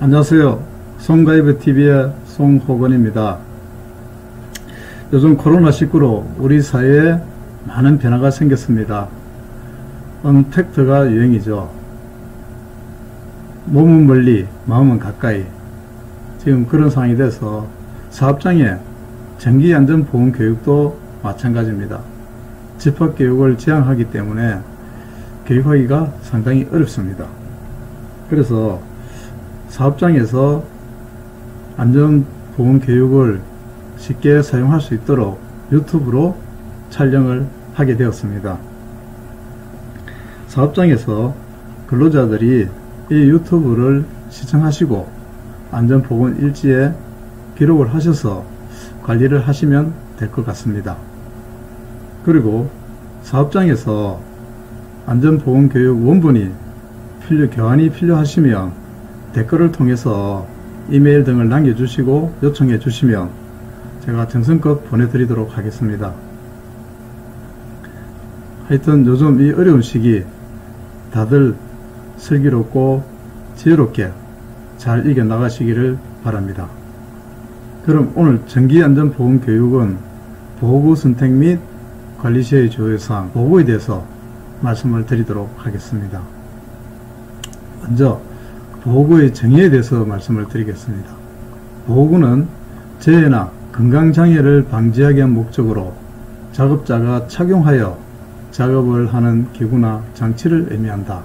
안녕하세요. 송가이브TV의 송호건입니다. 요즘 코로나19로 우리 사회에 많은 변화가 생겼습니다. 언택트가 유행이죠. 몸은 멀리 마음은 가까이, 지금 그런 상황이 돼서 사업장의 정기안전보험 교육도 마찬가지입니다. 집합교육을 지향하기 때문에 교육하기가 상당히 어렵습니다. 그래서 사업장에서 안전보험 교육을 쉽게 사용할 수 있도록 유튜브로 촬영을 하게 되었습니다. 사업장에서 근로자들이 이 유튜브를 시청하시고 안전보건 일지에 기록을 하셔서 관리를 하시면 될 것 같습니다. 그리고 사업장에서 안전보건 교육 원본이 교환이 필요하시면 댓글을 통해서 이메일 등을 남겨주시고 요청해 주시면 제가 정성껏 보내드리도록 하겠습니다. 하여튼 요즘 이 어려운 시기 다들 슬기롭고 지혜롭게 잘 이겨나가시기를 바랍니다. 그럼 오늘 정기안전보험 교육은 보호구 선택 및 관리 시의 주의사항, 보호구에 대해서 말씀을 드리도록 하겠습니다. 먼저 보호구의 정의에 대해서 말씀을 드리겠습니다. 보호구는 재해나 건강장애를 방지하기 위한 목적으로 작업자가 착용하여 작업을 하는 기구나 장치를 의미한다.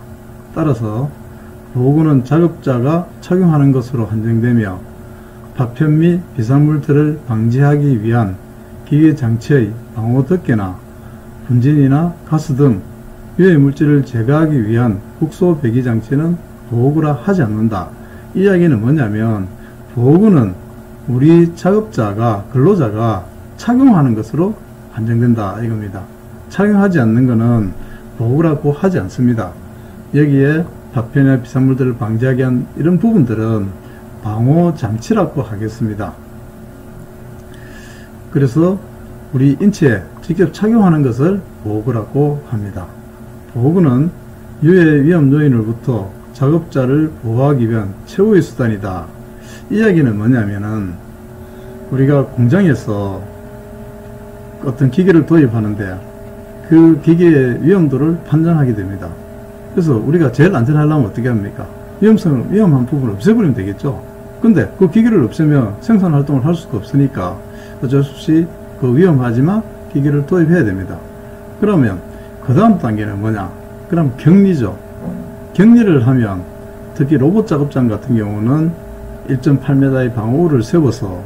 따라서 보호구는 작업자가 착용하는 것으로 한정되며 파편 및 비산물들을 방지하기 위한 기계 장치의 방호 덮개나 분진이나 가스 등 유해물질을 제거하기 위한 국소 배기 장치는 보호구라 하지 않는다. 이 이야기는 뭐냐면 보호구는 우리 작업자가 근로자가 착용하는 것으로 한정된다 이겁니다. 착용하지 않는 것은 보호구라고 하지 않습니다. 여기에 파편이나 비산물들을 방지하기 위한 이런 부분들은 방호 장치라고 하겠습니다. 그래서 우리 인체에 직접 착용하는 것을 보호구라고 합니다. 보호구는 유해 위험 요인으로부터 작업자를 보호하기 위한 최후의 수단이다. 이 이야기는 뭐냐면은 우리가 공장에서 어떤 기계를 도입하는데 그 기계의 위험도를 판단하게 됩니다. 그래서 우리가 제일 안전하려면 어떻게 합니까? 위험한 부분을 없애버리면 되겠죠. 근데 그 기계를 없애면 생산 활동을 할 수가 없으니까 어쩔 수 없이 그 위험하지만 기계를 도입해야 됩니다. 그러면 그 다음 단계는 뭐냐? 그럼 격리죠. 격리를 하면 특히 로봇 작업장 같은 경우는 1.8m의 방호구를 세워서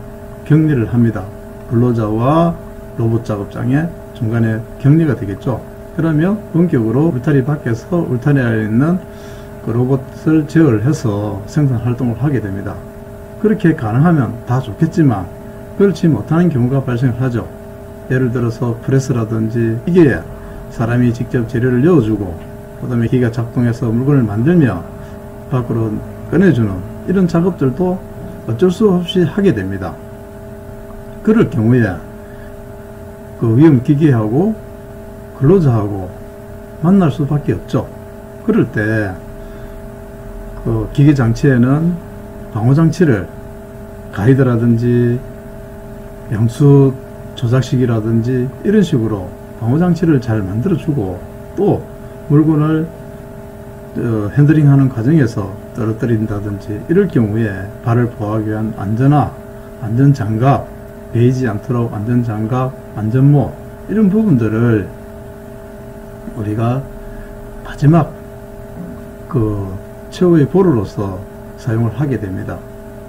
격리를 합니다. 근로자와 로봇 작업장의 중간에 격리가 되겠죠. 그러면 본격으로 울타리 밖에서 울타리 안에 있는 그 로봇을 제어를 해서 생산 활동을 하게 됩니다. 그렇게 가능하면 다 좋겠지만 그렇지 못하는 경우가 발생을 하죠. 예를 들어서 프레스라든지 기계에 사람이 직접 재료를 넣어주고 그 다음에 기계가 작동해서 물건을 만들며 밖으로 꺼내주는 이런 작업들도 어쩔 수 없이 하게 됩니다. 그럴 경우에 그 위험 기계하고 근로자하고 만날 수밖에 없죠. 그럴 때 그 기계 장치에는 방호 장치를 가이드라든지 양수 조작식이라든지 이런 식으로 방호 장치를 잘 만들어 주고 또 물건을 핸들링하는 과정에서 떨어뜨린다든지 이럴 경우에 발을 보호하기 위한 안전장갑, 베이지 않도록 안전장갑, 안전모 이런 부분들을 우리가 마지막 그 최후의 보루로서 사용을 하게 됩니다.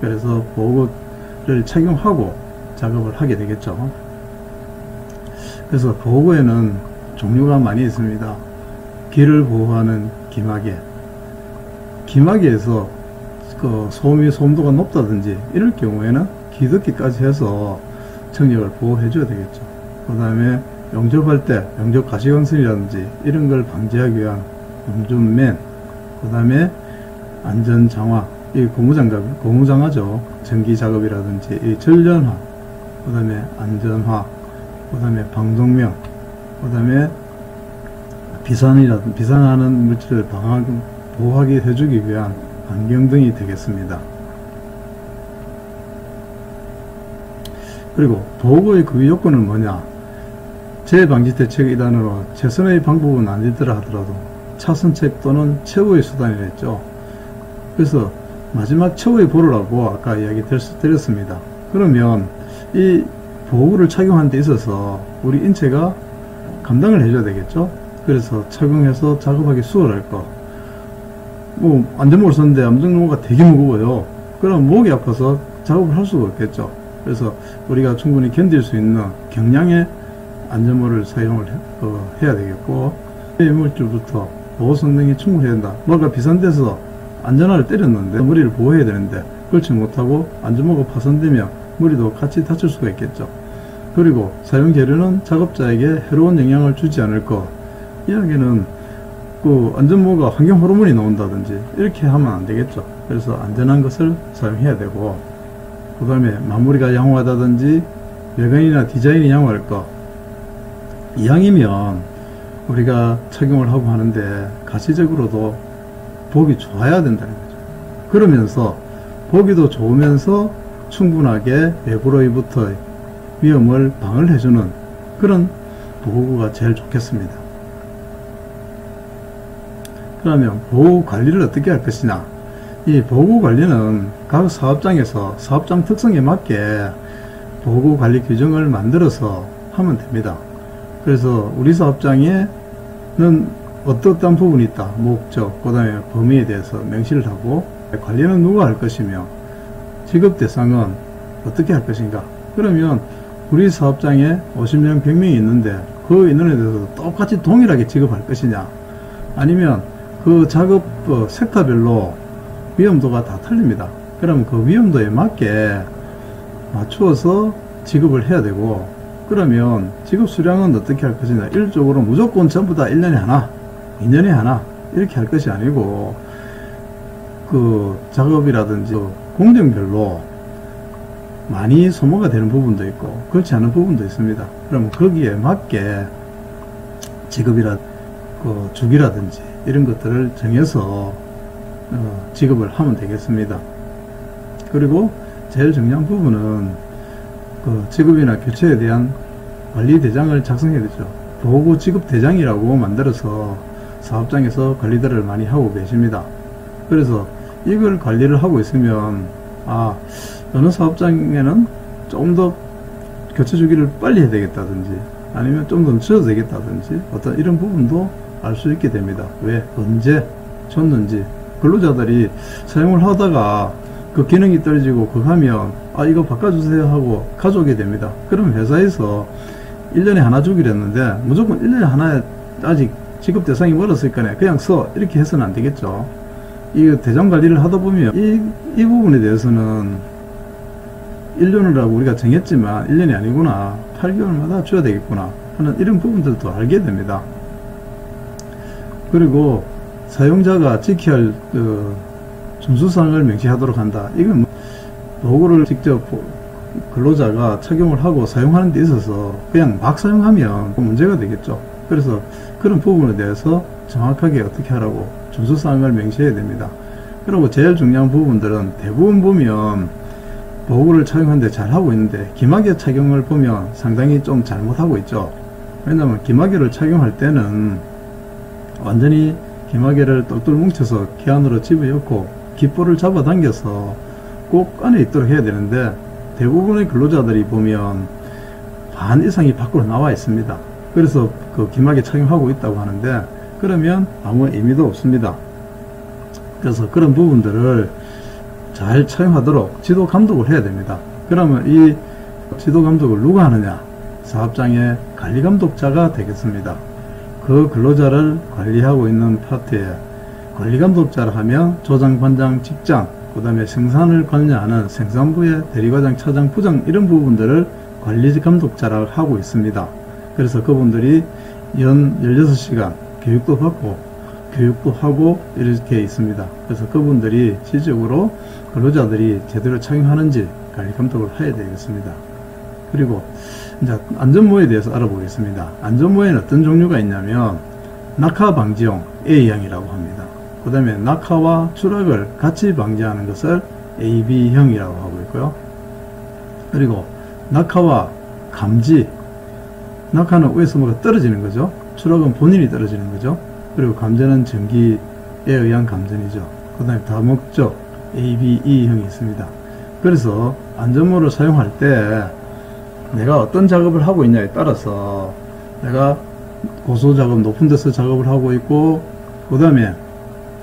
그래서 보호구를 착용하고 작업을 하게 되겠죠. 그래서 보호구에는 종류가 많이 있습니다. 귀를 보호하는 기마개에서 그 소음도가 높다든지 이럴 경우에는 귀덮개까지 해서 청력을 보호해 줘야 되겠죠. 그 다음에 용접할 때 용접 가시광선이라든지 이런 걸 방지하기 위한 용접맨, 그 다음에 안전장화, 이 고무장화죠. 전기작업이라든지 이 전련화, 그 다음에 안전화, 그 다음에 방독면, 그 다음에 비산하는 물질을 보호하게 해주기 위한 안경등이 되겠습니다. 그리고 보호의 그 요건은 뭐냐? 재해방지 대책 이단으로 최선의 방법은 아니더라 하더라도 차선책 또는 최후의 수단이랬죠. 그래서 마지막 최후의 보루라고 아까 이야기 드렸습니다. 그러면 이 보호구를 착용하는 데 있어서 우리 인체가 감당을 해줘야 되겠죠. 그래서 착용해서 작업하기 수월할 거. 뭐 안전모를 썼는데 안전모가 되게 무거워요. 그럼 목이 아파서 작업을 할 수가 없겠죠. 그래서 우리가 충분히 견딜 수 있는 경량의 안전모를 사용을 해야 되겠고, 물질부터 보호 성능이 충분해야 된다. 뭐가 비싼 데서 안전화를 때렸는데 머리를 보호해야 되는데 그렇지 못하고 안전모가 파손되면 머리도 같이 다칠 수가 있겠죠. 그리고 사용 재료는 작업자에게 해로운 영향을 주지 않을 것. 이야기는 그 안전모가 환경 호르몬이 나온다든지 이렇게 하면 안 되겠죠. 그래서 안전한 것을 사용해야 되고, 그 다음에 마무리가 양호하다든지 외관이나 디자인이 양호할 것. 이왕이면 우리가 착용을 하고 하는데 가시적으로도 보기 좋아야 된다는 거죠. 그러면서 보기도 좋으면서 충분하게 외부로부터 위험을 방어해주는 그런 보호구가 제일 좋겠습니다. 그러면 보호 관리를 어떻게 할 것이냐? 이 보호구 관리는 각 사업장에서 사업장 특성에 맞게 보호구 관리 규정을 만들어서 하면 됩니다. 그래서 우리 사업장에는 어떠한 부분이 있다, 목적, 그 다음에 범위에 대해서 명시를 하고, 관리는 누가 할 것이며 직업 대상은 어떻게 할 것인가. 그러면 우리 사업장에 50명, 100명이 있는데 그 인원에 대해서 똑같이 동일하게 지급할 것이냐, 아니면 그 작업 섹터별로 위험도가 다 틀립니다. 그러면 그 위험도에 맞게 맞추어서 지급을 해야 되고, 그러면 지급 수량은 어떻게 할 것이냐. 일적으로 무조건 전부 다 1년에 하나, 2년에 하나 이렇게 할 것이 아니고, 그 작업이라든지 공정별로 많이 소모가 되는 부분도 있고 그렇지 않은 부분도 있습니다. 그러면 거기에 맞게 지급이라 그 주기라든지 이런 것들을 정해서 지급을 하면 되겠습니다. 그리고 제일 중요한 부분은 그 지급이나 교체에 대한 관리 대장을 작성해야 되죠. 보호구 지급 대장이라고 만들어서 사업장에서 관리들을 많이 하고 계십니다. 그래서 이걸 관리를 하고 있으면 어느 사업장에는 조금 더 교체 주기를 빨리 해야 되겠다든지 아니면 좀 더 늦춰도 되겠다든지 어떤 이런 부분도 알 수 있게 됩니다. 왜? 언제 줬는지. 근로자들이 사용을 하다가 그 기능이 떨어지고 그거 하면 이거 바꿔주세요 하고 가져오게 됩니다. 그럼 회사에서 1년에 하나 주기로 했는데 무조건 1년에 하나 아직 지급 대상이 멀었으니까 그냥 써 이렇게 해서는 안 되겠죠. 이 대장 관리를 하다 보면 이 부분에 대해서는 1년을 하고 우리가 정했지만 1년이 아니구나, 8개월마다 줘야 되겠구나 하는 이런 부분들도 알게 됩니다. 그리고 사용자가 지켜야 할 준수사항을 명시하도록 한다. 이건 도구를 직접 근로자가 착용을 하고 사용하는 데 있어서 그냥 막 사용하면 문제가 되겠죠. 그래서 그런 부분에 대해서 정확하게 어떻게 하라고 준수사항을 명시해야 됩니다. 그리고 제일 중요한 부분들은 대부분 보면 보호구를 착용하는데 잘하고 있는데 기마개 착용을 보면 상당히 좀 잘못하고 있죠. 왜냐하면 기마개를 착용할 때는 완전히 기마개를 똘똘 뭉쳐서 기 안으로 집어넣고 깃볼을 잡아당겨서 꼭 안에 있도록 해야 되는데 대부분의 근로자들이 보면 반 이상이 밖으로 나와 있습니다. 그래서 그 기마개 착용하고 있다고 하는데 그러면 아무 의미도 없습니다. 그래서 그런 부분들을 잘 착용하도록 지도 감독을 해야 됩니다. 그러면 이 지도 감독을 누가 하느냐? 사업장의 관리 감독자가 되겠습니다. 그 근로자를 관리하고 있는 파트에 관리 감독자를 하면 조장, 관장, 직장, 그 다음에 생산을 관리하는 생산부의 대리과장, 차장, 부장 이런 부분들을 관리 감독자를 하고 있습니다. 그래서 그분들이 연 16시간 교육도 받고 교육도 하고 이렇게 있습니다. 그래서 그분들이 실질적으로 근로자들이 제대로 착용하는지 관리 감독을 해야 되겠습니다. 그리고 이제 안전모에 대해서 알아보겠습니다. 안전모에는 어떤 종류가 있냐면 낙하 방지용 A형이라고 합니다. 그 다음에 낙하와 추락을 같이 방지하는 것을 AB형이라고 하고 있고요. 그리고 낙하와 감지, 낙하는 위에서 뭐가 떨어지는 거죠. 추락은 본인이 떨어지는 거죠. 그리고 감전은 전기에 의한 감전이죠. 그 다음에 다목적 ABE형이 있습니다. 그래서 안전모를 사용할 때 내가 어떤 작업을 하고 있냐에 따라서 내가 고소작업 높은 데서 작업을 하고 있고 그 다음에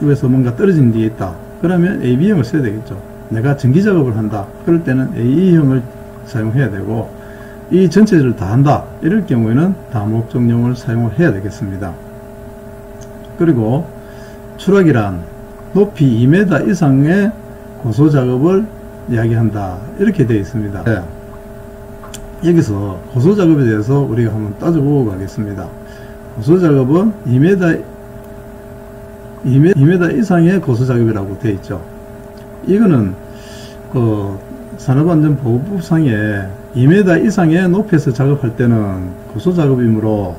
위에서 뭔가 떨어진 뒤에 있다. 그러면 AB형을 써야 되겠죠. 내가 전기작업을 한다. 그럴 때는 AE형을 사용해야 되고 이 전체를 다 한다. 이럴 경우에는 다목적용을 사용을 해야 되겠습니다. 그리고 추락이란 높이 2m 이상의 고소작업을 이야기한다. 이렇게 되어 있습니다. 네. 여기서 고소작업에 대해서 우리가 한번 따져보고 가겠습니다. 고소작업은 2m 이상의 고소작업이라고 되어 있죠. 이거는 산업안전보호법상에 2m 이상의 높이에서 작업할 때는 고소작업이므로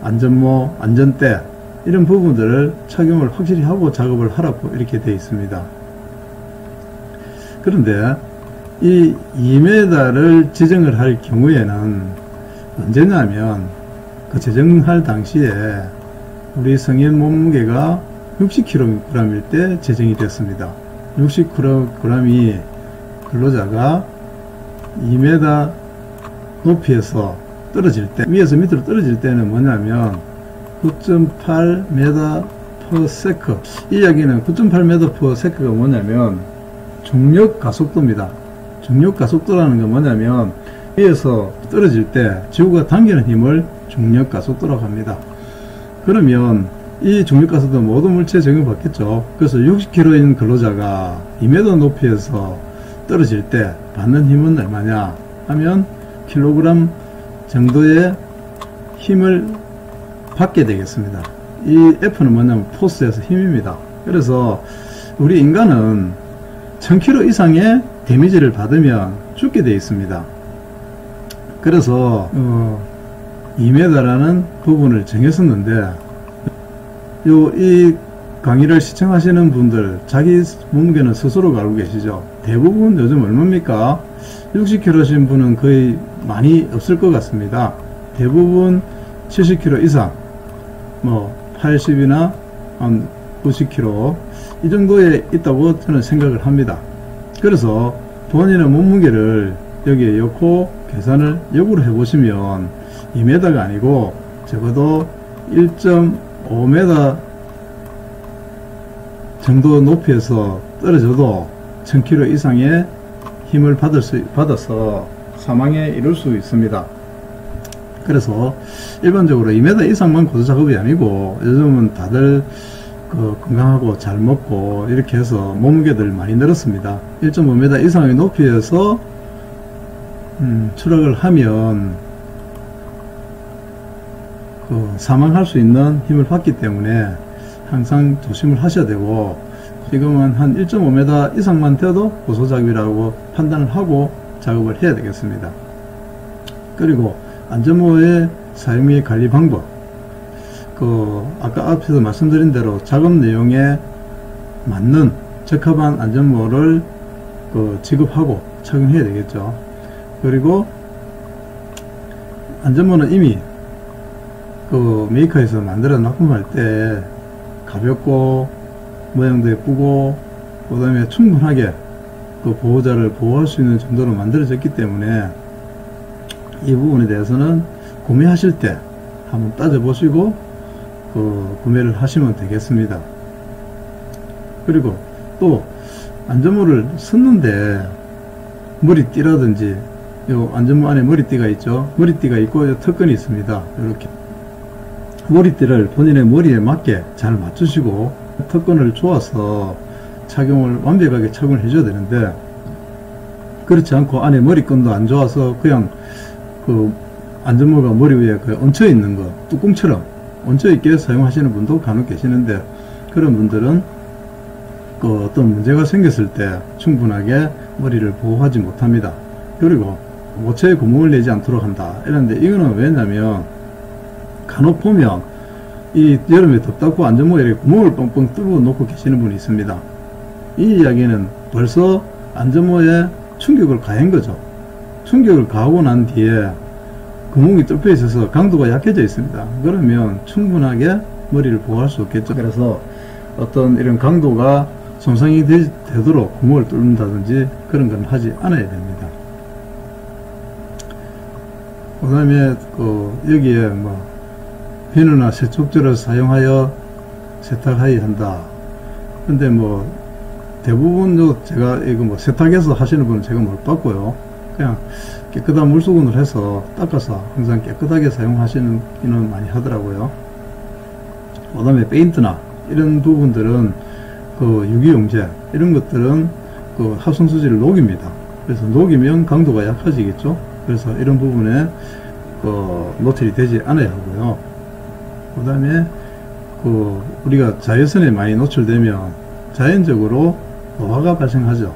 안전모, 안전대 이런 부분들을 착용을 확실히 하고 작업을 하라고 이렇게 되어 있습니다. 그런데 이 2m를 지정을 할 경우에는 언제냐면 그 제정할 당시에 우리 성인 몸무게가 60kg일 때 제정이 됐습니다. 60kg이 근로자가 2m 높이에서 떨어질 때, 위에서 밑으로 떨어질 때는 뭐냐면 9.8m per second. 이 이야기는 9.8m per second가 뭐냐면 중력 가속도입니다. 중력 가속도라는 건 뭐냐면 위에서 떨어질 때 지구가 당기는 힘을 중력 가속도라고 합니다. 그러면 이 중력 가속도 모든 물체에 적용받겠죠. 그래서 60kg인 근로자가 2m 높이에서 떨어질 때 받는 힘은 얼마냐 하면 킬로그램 정도의 힘을 받게 되겠습니다. 이 F는 뭐냐면 포스에서 힘입니다. 그래서 우리 인간은 1000kg 이상의 데미지를 받으면 죽게 되어 있습니다. 그래서 2m라는 부분을 정했었는데 이 강의를 시청하시는 분들 자기 몸무게는 스스로 알고 계시죠. 대부분 요즘 얼마입니까? 60kg신 분은 거의 많이 없을 것 같습니다. 대부분 70kg 이상, 뭐 80이나 한 90kg 이 정도에 있다고 저는 생각을 합니다. 그래서 본인의 몸무게를 여기에 넣고 계산을 역으로 해보시면 2m가 아니고 적어도 1.5m 정도 높이에서 떨어져도 1000kg 이상의 힘을 받아서 사망에 이를 수 있습니다. 그래서 일반적으로 2m 이상만 고소작업이 아니고 요즘은 다들 건강하고 잘 먹고 이렇게 해서 몸무게들 많이 늘었습니다. 1.5m 이상의 높이에서 추락을 하면 사망할 수 있는 힘을 받기 때문에 항상 조심을 하셔야 되고 지금은 한 1.5m 이상만 돼도 고소작업이라고 판단을 하고 작업을 해야 되겠습니다. 그리고 안전모의 사용 및 관리 방법, 아까 앞에서 말씀드린 대로 작업 내용에 맞는 적합한 안전모를 지급하고 착용해야 되겠죠. 그리고 안전모는 이미 메이커에서 만들어 납품할 때 가볍고 모양도 예쁘고 그 다음에 충분하게 보호자를 보호할 수 있는 정도로 만들어졌기 때문에 이 부분에 대해서는 구매하실 때 한번 따져보시고 구매를 하시면 되겠습니다. 그리고 또 안전모를 썼는데 머리띠라든지 요 안전모 안에 머리띠가 있죠. 머리띠가 있고 요 턱끈이 있습니다. 이렇게 머리띠를 본인의 머리에 맞게 잘 맞추시고 턱끈을 조아서 착용을 완벽하게 착용을 해줘야 되는데 그렇지 않고 안에 머리끈도 안 좋아서 그냥 안전모가 머리 위에 얹혀 있는 거 뚜껑처럼 얹혀 있게 사용하시는 분도 간혹 계시는데 그런 분들은 어떤 문제가 생겼을 때 충분하게 머리를 보호하지 못합니다. 그리고 모체에 구멍을 내지 않도록 한다. 이런데 이거는 왜냐면 간혹 보면 이 여름에 덥다고 안전모에 이렇게 구멍을 뻥뻥 뚫어 놓고 계시는 분이 있습니다. 이 이야기는 벌써 안전모에 충격을 가한 거죠. 충격을 가하고 난 뒤에 구멍이 뚫려 있어서 강도가 약해져 있습니다. 그러면 충분하게 머리를 보호할 수 없겠죠. 그래서 어떤 이런 강도가 손상이 되도록 구멍을 뚫는다든지 그런 건 하지 않아야 됩니다. 그 다음에 여기에 뭐 비누나 세척제를 사용하여 세탁하여야 한다. 근데 뭐 대부분 제가 이거 뭐 세탁해서 하시는 분은 제가 못 봤고요. 그냥 깨끗한 물수건을 해서 닦아서 항상 깨끗하게 사용하시는 분은 많이 하더라고요. 그 다음에 페인트나 이런 부분들은 유기용제 이런 것들은 합성수지를 녹입니다. 그래서 녹이면 강도가 약해지겠죠. 그래서 이런 부분에 노출이 되지 않아야 하고요. 그 다음에 우리가 자외선에 많이 노출되면 자연적으로 노화가 발생하죠.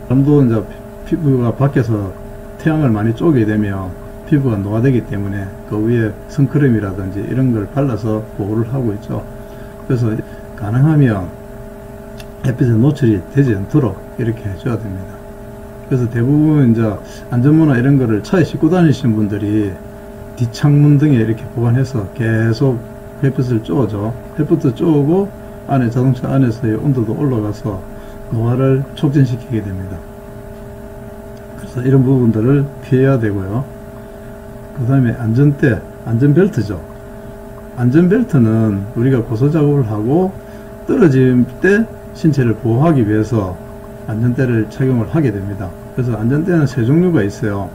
사람도 이제 피부가 밖에서 태양을 많이 쬐게 되면 피부가 노화되기 때문에 그 위에 선크림이라든지 이런 걸 발라서 보호를 하고 있죠. 그래서 가능하면 햇빛에 노출이 되지 않도록 이렇게 해줘야 됩니다. 그래서 대부분 이제 안전모나 이런 거를 차에 싣고 다니시는 분들이 뒷창문 등에 이렇게 보관해서 계속 햇빛을 쬐죠. 햇빛도 쬐고 안에 자동차 안에서의 온도도 올라가서 노화를 촉진시키게 됩니다. 그래서 이런 부분들을 피해야 되고요. 그 다음에 안전대, 안전벨트죠. 안전벨트는 우리가 고소작업을 하고 떨어질 때 신체를 보호하기 위해서 안전대를 착용을 하게 됩니다. 그래서 안전대는 세 종류가 있어요.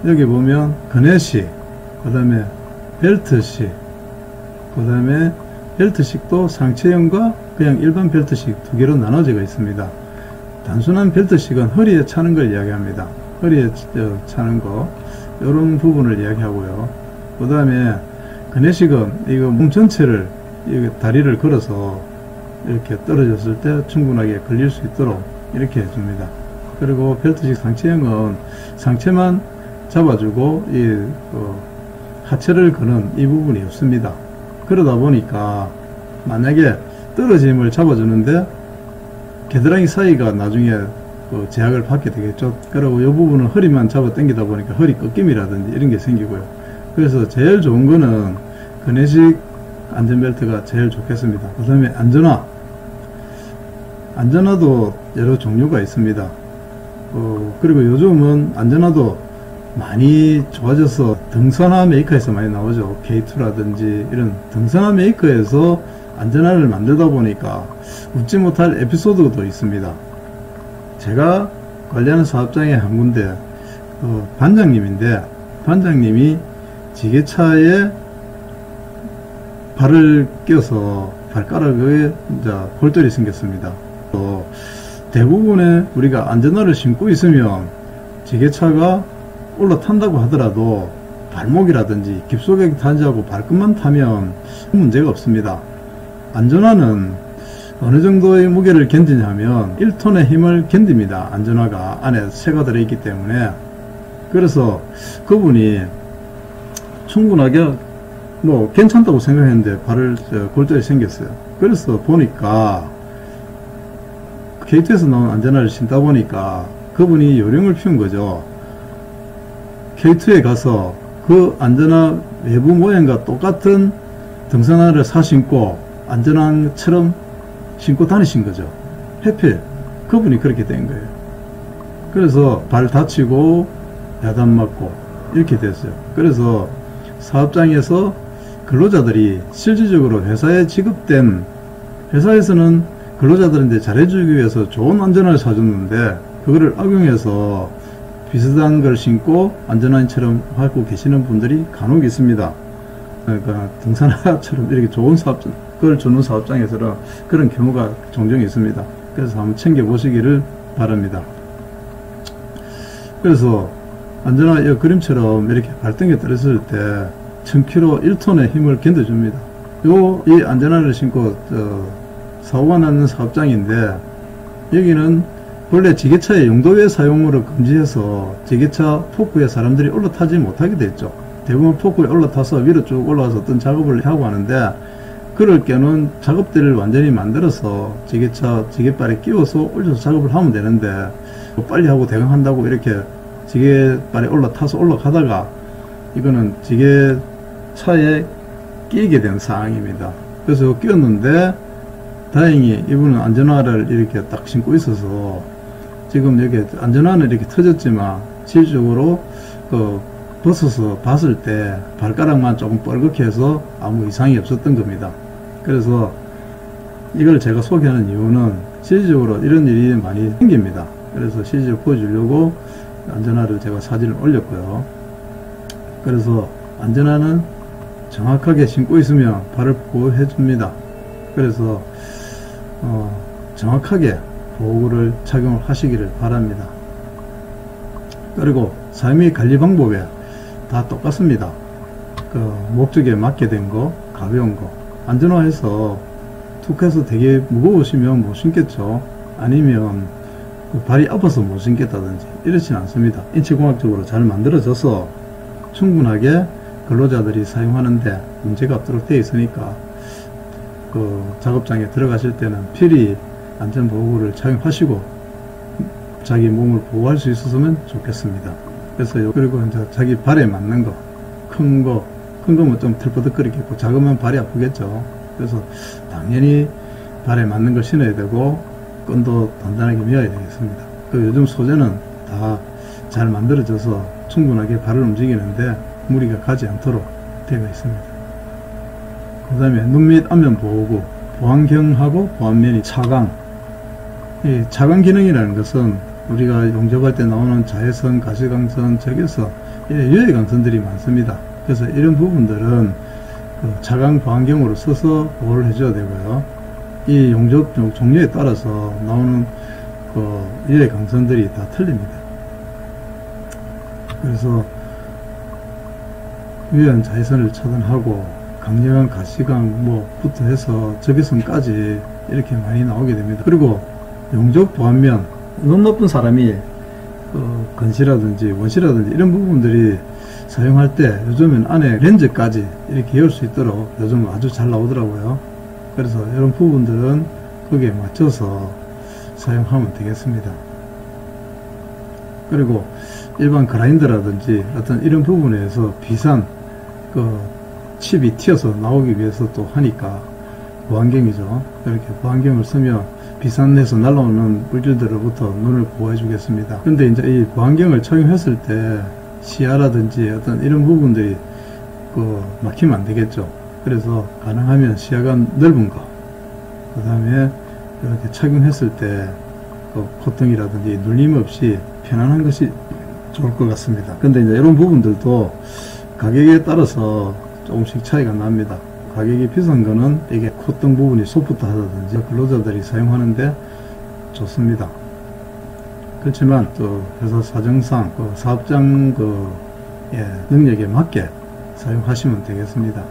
여기 보면 그네식, 그 다음에 벨트식, 그 다음에 벨트식도 상체형과 그냥 일반 벨트식 두 개로 나눠져 있습니다. 단순한 벨트식은 허리에 차는 걸 이야기합니다. 허리에 차는 거, 이런 부분을 이야기하고요. 그 다음에 그네식은 이거 몸 전체를 다리를 걸어서 이렇게 떨어졌을 때 충분하게 걸릴 수 있도록 이렇게 해줍니다. 그리고 벨트식 상체형은 상체만 잡아주고 하체를 거는 이 부분이 없습니다. 그러다 보니까 만약에 떨어짐을 잡아주는데 겨드랑이 사이가 나중에 제약을 받게 되겠죠. 그리고 이 부분은 허리만 잡아 당기다 보니까 허리 꺾임이라든지 이런 게 생기고요. 그래서 제일 좋은 거는 그네식 안전벨트가 제일 좋겠습니다. 그 다음에 안전화도 여러 종류가 있습니다. 그리고 요즘은 안전화도 많이 좋아져서 등산화 메이커에서 많이 나오죠. K2라든지 이런 등산화 메이커에서 안전화를 만들다 보니까 웃지 못할 에피소드도 있습니다. 제가 관리하는 사업장에 한 군데 반장님인데, 반장님이 지게차에 발을 껴서 발가락에 이제 골절이 생겼습니다. 대부분의 우리가 안전화를 신고 있으면 지게차가 올라탄다고 하더라도 발목이라든지 깁속에 탄지하고 발끝만 타면 문제가 없습니다. 안전화는 어느 정도의 무게를 견디냐면 1톤의 힘을 견딥니다. 안전화가 안에 새가 들어있기 때문에. 그래서 그분이 충분하게 뭐 괜찮다고 생각했는데 발을 골절이 생겼어요. 그래서 보니까 K2에서 나온 안전화를 신다 보니까 그분이 요령을 피운 거죠. K2에 가서 그 안전화 외부 모양과 똑같은 등산화를 사 신고 안전화처럼 신고 다니신 거죠. 해필 그분이 그렇게 된 거예요. 그래서 발 다치고 야단 맞고 이렇게 됐어요. 그래서 사업장에서 근로자들이 실질적으로 회사에 지급된, 회사에서는 근로자들한테 잘해주기 위해서 좋은 안전화를 사줬는데 그거를 악용해서 비슷한 걸 신고 안전화처럼 하고 계시는 분들이 간혹 있습니다. 그러니까 등산화처럼 이렇게 좋은 그걸 주는 사업장에서는 그런 경우가 종종 있습니다. 그래서 한번 챙겨보시기를 바랍니다. 그래서 안전화 이 그림처럼 이렇게 발등에 떨어졌을 때 1000kg 1톤의 힘을 견뎌줍니다. 이 안전화를 신고 사고가 나는 사업장인데, 여기는 원래 지게차의 용도외 사용으로 금지해서 지게차 포크에 사람들이 올라타지 못하게 됐죠. 대부분 포크에 올라타서 위로 쭉 올라가서 어떤 작업을 하고 하는데, 그럴 경우는 작업대를 완전히 만들어서 지게발에 끼워서 올려서 작업을 하면 되는데, 뭐 빨리 하고 대강 한다고 이렇게 지게발에 올라타서 올라가다가 이거는 지게차에 끼게 된 상황입니다. 그래서 끼웠는데 다행히 이분은 안전화를 이렇게 딱 신고 있어서 지금 여기 안전화는 이렇게 터졌지만 실질적으로 벗어서 봤을 때 발가락만 조금 뻘겋게 해서 아무 이상이 없었던 겁니다. 그래서 이걸 제가 소개하는 이유는 실질적으로 이런 일이 많이 생깁니다. 그래서 실질적으로 보여주려고 안전화를 제가 사진을 올렸고요. 그래서 안전화는 정확하게 신고 있으면 발을 보호해 줍니다. 그래서 정확하게 보호구를 착용을 하시기를 바랍니다. 그리고 사용 관리 방법에 다 똑같습니다. 목적에 맞게 된 거, 가벼운 거, 안전화해서 툭 해서 되게 무거우시면 못 신겠죠. 아니면 발이 아파서 못 신겠다든지 이렇진 않습니다. 인체공학적으로 잘 만들어져서 충분하게 근로자들이 사용하는데 문제가 없도록 되어 있으니까 작업장에 들어가실 때는 필히 안전보호구를 착용하시고 자기 몸을 보호할 수 있었으면 좋겠습니다. 그래서 그리고 이제 자기 발에 맞는 거, 큰 거면 좀 털퍼덕거리겠고 작으면 발이 아프겠죠. 그래서 당연히 발에 맞는 걸 신어야 되고 끈도 단단하게 메어야 되겠습니다. 요즘 소재는 다 잘 만들어져서 충분하게 발을 움직이는데 무리가 가지 않도록 되어 있습니다. 그 다음에 눈 및 안면 보호구, 보안경하고 보안면이 차강. 이 차강 기능이라는 것은 우리가 용접할 때 나오는 자외선, 가시광선, 적외선, 유해 강선들이 많습니다. 그래서 이런 부분들은 차강 보안경으로 써서 보호를 해줘야 되고요. 이 용접 종류에 따라서 나오는 유해 강선들이 다 틀립니다. 그래서 유해한 자외선을 차단하고 강력한 가시광 부터 해서 적외선까지 이렇게 많이 나오게 됩니다. 그리고 용접 보안면, 눈 높은 사람이 건시라든지 원시라든지 이런 부분들이 사용할 때 요즘은 안에 렌즈까지 이렇게 열 수 있도록 요즘 아주 잘 나오더라고요. 그래서 이런 부분들은 거기에 맞춰서 사용하면 되겠습니다. 그리고 일반 그라인더라든지 어떤 이런 부분에서 비싼 칩이 튀어서 나오기 위해서 또 하니까 보안경이죠. 이렇게 보안경을 쓰면 비싼 데서 날아오는 물질들로부터 눈을 보호해 주겠습니다. 근데 이제 이 보안경을 착용했을 때 시야라든지 어떤 이런 부분들이 막히면 안 되겠죠. 그래서 가능하면 시야가 넓은 거, 그 다음에 이렇게 착용했을 때 콧등이라든지 눌림 없이 편안한 것이 좋을 것 같습니다. 근데 이제 이런 부분들도 가격에 따라서 조금씩 차이가 납니다. 가격이 비싼 거는 이게 콧등 부분이 소프트 하다든지 근로자들이 사용하는데 좋습니다. 그렇지만 또 회사 사정상 사업장 능력에 맞게 사용하시면 되겠습니다.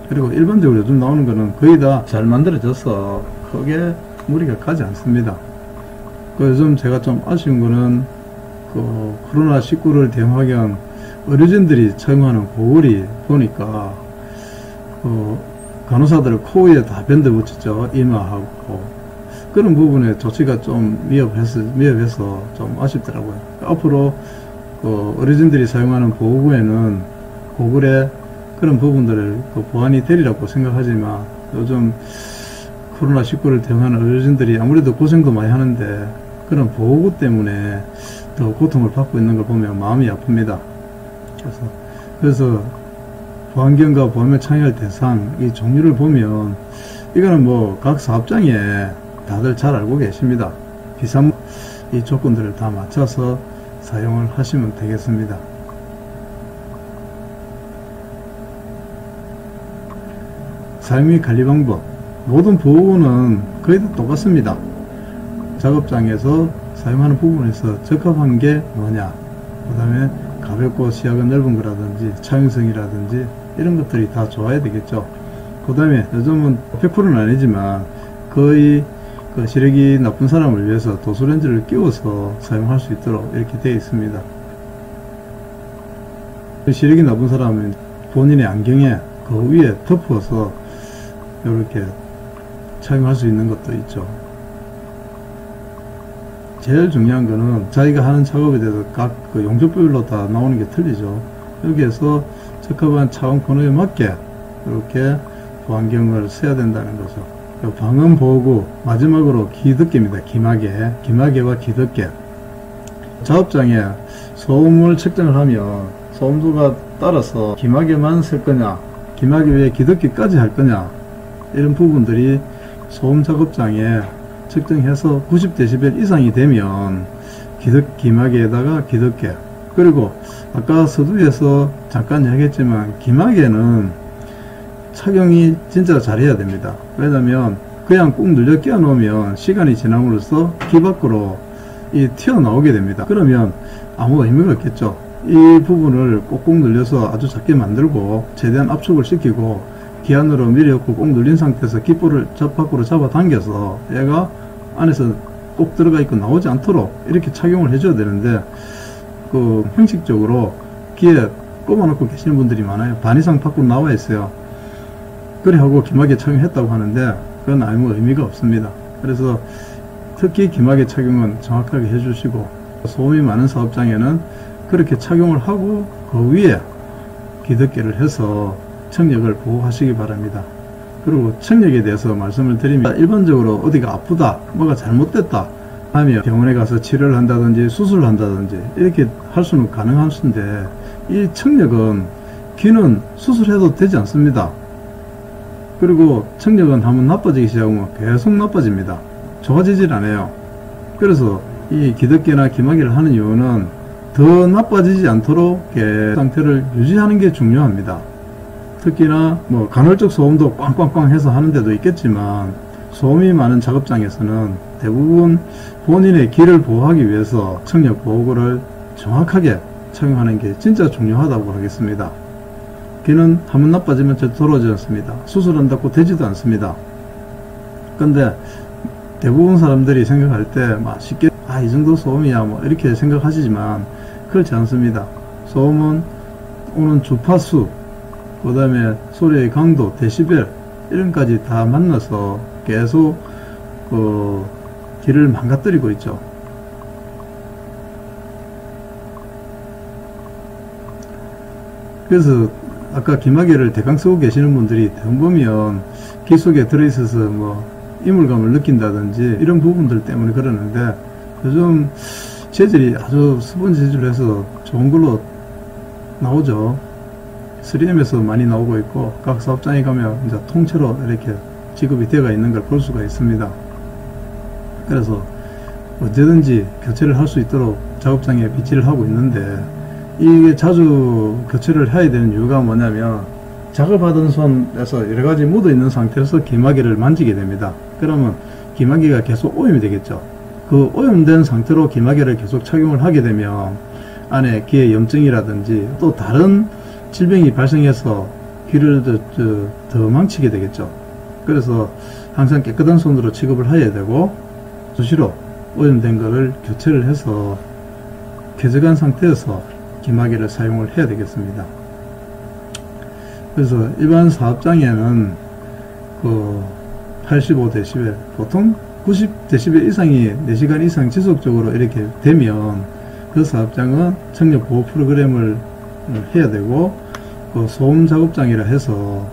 그리고 일반적으로 요즘 나오는 거는 거의 다 잘 만들어져서 크게 무리가 가지 않습니다. 요즘 제가 좀 아쉬운 거는 코로나19를 대응하기 위한 의료진들이 착용하는 고글이 보니까 간호사들 코에 다 밴드 붙였죠. 이마하고 그런 부분에 조치가 좀 미흡해서 좀 아쉽더라고요. 앞으로 의료진들이 사용하는 보호구에는 고글에 그런 부분들을 보완이 되리라고 생각하지만 요즘 코로나19를 대응하는 의료진들이 아무래도 고생도 많이 하는데 그런 보호구 때문에 더 고통을 받고 있는 걸 보면 마음이 아픕니다. 그래서 보안경과 보안면 착용할 대상 이 종류를 보면 이거는 각 사업장에 다들 잘 알고 계십니다. 비싼 이 조건들을 다 맞춰서 사용을 하시면 되겠습니다. 사용 및 관리 방법, 모든 보호구는 거의 다 똑같습니다. 작업장에서 사용하는 부분에서 적합한 게 뭐냐, 그 다음에 가볍고 시야가 넓은 거라든지 차용성이라든지 이런 것들이 다 좋아야 되겠죠. 그 다음에 요즘은 100%는 아니지만 거의 시력이 나쁜 사람을 위해서 도수렌즈를 끼워서 사용할 수 있도록 이렇게 되어 있습니다. 시력이 나쁜 사람은 본인의 안경에 그 위에 덮어서 이렇게 착용할 수 있는 것도 있죠. 제일 중요한 거는 자기가 하는 작업에 대해서 각 그 용접별로 다 나오는 게 틀리죠. 여기에서 적합한 차원 코너에 맞게 이렇게 보안경을 써야 된다는 거죠. 방음 보호구, 마지막으로 기덮개입니다. 기마개와 기덮개. 작업장에 소음을 측정을 하면 소음도가 따라서 기마개만 쓸 거냐, 기마개 외에 기덮개까지 할 거냐, 이런 부분들이 소음 작업장에 측정해서 90dB 이상이 되면 기마개에다가 기덮개, 그리고 아까 서두에서 잠깐 이야기했지만 기마개는 착용이 진짜 잘해야 됩니다. 왜냐면 그냥 꾹 눌려 끼워 놓으면 시간이 지남으로써 귀 밖으로 튀어나오게 됩니다. 그러면 아무 의미가 없겠죠. 이 부분을 꾹꾹 눌려서 아주 작게 만들고 최대한 압축을 시키고 귀 안으로 밀어넣고 꾹 눌린 상태에서 귓볼을 밖으로 잡아 당겨서 얘가 안에서 꼭 들어가 있고 나오지 않도록 이렇게 착용을 해줘야 되는데, 그 형식적으로 귀에 꼽아놓고 계시는 분들이 많아요. 반 이상 밖으로 나와 있어요. 그래 하고 기마개 착용했다고 하는데 그건 아무 의미가 없습니다. 그래서 특히 기마개 착용은 정확하게 해주시고, 소음이 많은 사업장에는 그렇게 착용을 하고 그 위에 기덮개를 해서 청력을 보호하시기 바랍니다. 그리고 청력에 대해서 말씀을 드리면, 일반적으로 어디가 아프다, 뭐가 잘못됐다 하면 병원에 가서 치료를 한다든지 수술을 한다든지 이렇게 할 수는 가능한 수인데, 이 청력은 귀는 수술해도 되지 않습니다. 그리고 청력은 한번 나빠지기 시작하면 계속 나빠집니다. 좋아지질 않아요. 그래서 이 기덮개나 기마개를 하는 이유는 더 나빠지지 않도록 상태를 유지하는 게 중요합니다. 특히나 뭐 간헐적 소음도 꽝꽝꽝 해서 하는 데도 있겠지만, 소음이 많은 작업장에서는 대부분 본인의 귀를 보호하기 위해서 청력 보호구를 정확하게 착용하는 게 진짜 중요하다고 하겠습니다. 귀는 한번 나빠지면 절대 돌아오지 않습니다. 수술한다고 되지도 않습니다. 근데 대부분 사람들이 생각할 때 막 쉽게 이 정도 소음이야 뭐 이렇게 생각하시지만 그렇지 않습니다. 소음은 오는 주파수, 그 다음에 소리의 강도, 데시벨 이런까지 다 만나서 계속 귀를 망가뜨리고 있죠. 그래서 아까 기마개를 대강 쓰고 계시는 분들이 대부분 보면 귀 속에 들어있어서 뭐 이물감을 느낀다든지 이런 부분들 때문에 그러는데, 요즘 재질이 아주 스펀지 재질로 해서 좋은 걸로 나오죠. 3M에서 많이 나오고 있고, 각 사업장에 가면 이제 통째로 이렇게 지급이 되어 있는 걸 볼 수가 있습니다. 그래서 언제든지 교체를 할 수 있도록 작업장에 비치를 하고 있는데, 이게 자주 교체를 해야 되는 이유가 뭐냐면, 작업하던 손에서 여러가지 묻어 있는 상태에서 기마개를 만지게 됩니다. 그러면 기마개가 계속 오염이 되겠죠. 그 오염된 상태로 기마개를 계속 착용을 하게 되면 안에 귀에 염증이라든지 또 다른 질병이 발생해서 귀를 더 망치게 되겠죠. 그래서 항상 깨끗한 손으로 취급을 해야 되고, 수시로 오염된 거를 교체를 해서 쾌적한 상태에서 기마개를 사용을 해야 되겠습니다. 그래서 일반 사업장에는 그 85dB, 보통 90dB 이상이 4시간 이상 지속적으로 이렇게 되면 그 사업장은 청력 보호 프로그램을 해야 되고, 그 소음 작업장이라 해서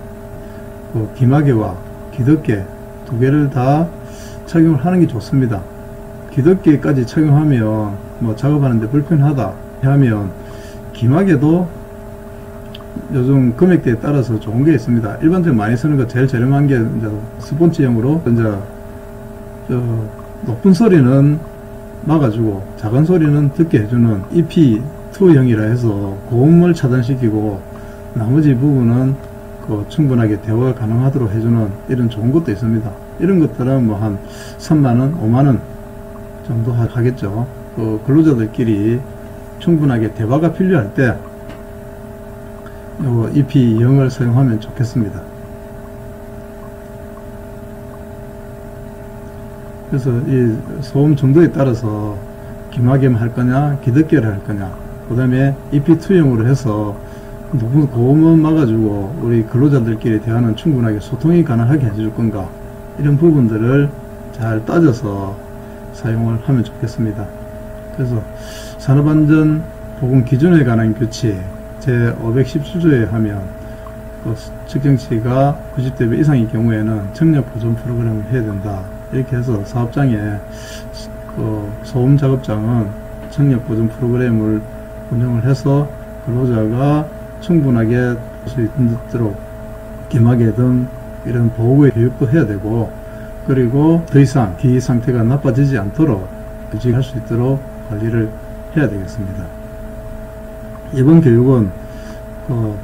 그 기마개와 기덮개 두 개를 다 착용을 하는 게 좋습니다. 기덮개까지 착용하면 뭐 작업하는데 불편하다 하면 기마개도 요즘 금액대에 따라서 좋은 게 있습니다. 일반적으로 많이 쓰는 거 제일 저렴한 게 이제 스폰지형으로 이제 높은 소리는 막아주고 작은 소리는 듣게 해주는 EP2형이라 해서 고음을 차단시키고 나머지 부분은 그 충분하게 대화가 가능하도록 해주는 이런 좋은 것도 있습니다. 이런 것들은 뭐 한 3만원, 5만원 정도 하겠죠. 그 근로자들끼리 충분하게 대화가 필요할 때 요 EP2형을 사용하면 좋겠습니다. 그래서 이 소음 정도에 따라서 기마개만 할 거냐 기덮개를 할 거냐, 그 다음에 EP2형으로 해서 너무 고음은 막아주고 우리 근로자들끼리 대화는 충분하게 소통이 가능하게 해줄 건가, 이런 부분들을 잘 따져서 사용을 하면 좋겠습니다. 그래서 산업안전보건 기준에 관한 규칙 제517조에 하면 측정치가 90dB 이상인 경우에는 청력 보존 프로그램을 해야 된다, 이렇게 해서 사업장에 소음 작업장은 청력 보존 프로그램을 운영을 해서 근로자가 충분하게 할 수 있도록 기마개 등 이런 보호의 교육도 해야 되고, 그리고 더 이상 기기 상태가 나빠지지 않도록 유지할 수 있도록 관리를 해야 되겠습니다. 이번 교육은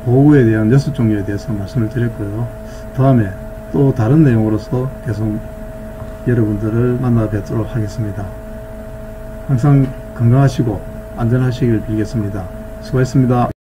보호구에 대한 6종류에 대해서 말씀을 드렸고요. 다음에 또 다른 내용으로서 계속 여러분들을 만나 뵙도록 하겠습니다. 항상 건강하시고 안전하시길 빌겠습니다. 수고했습니다.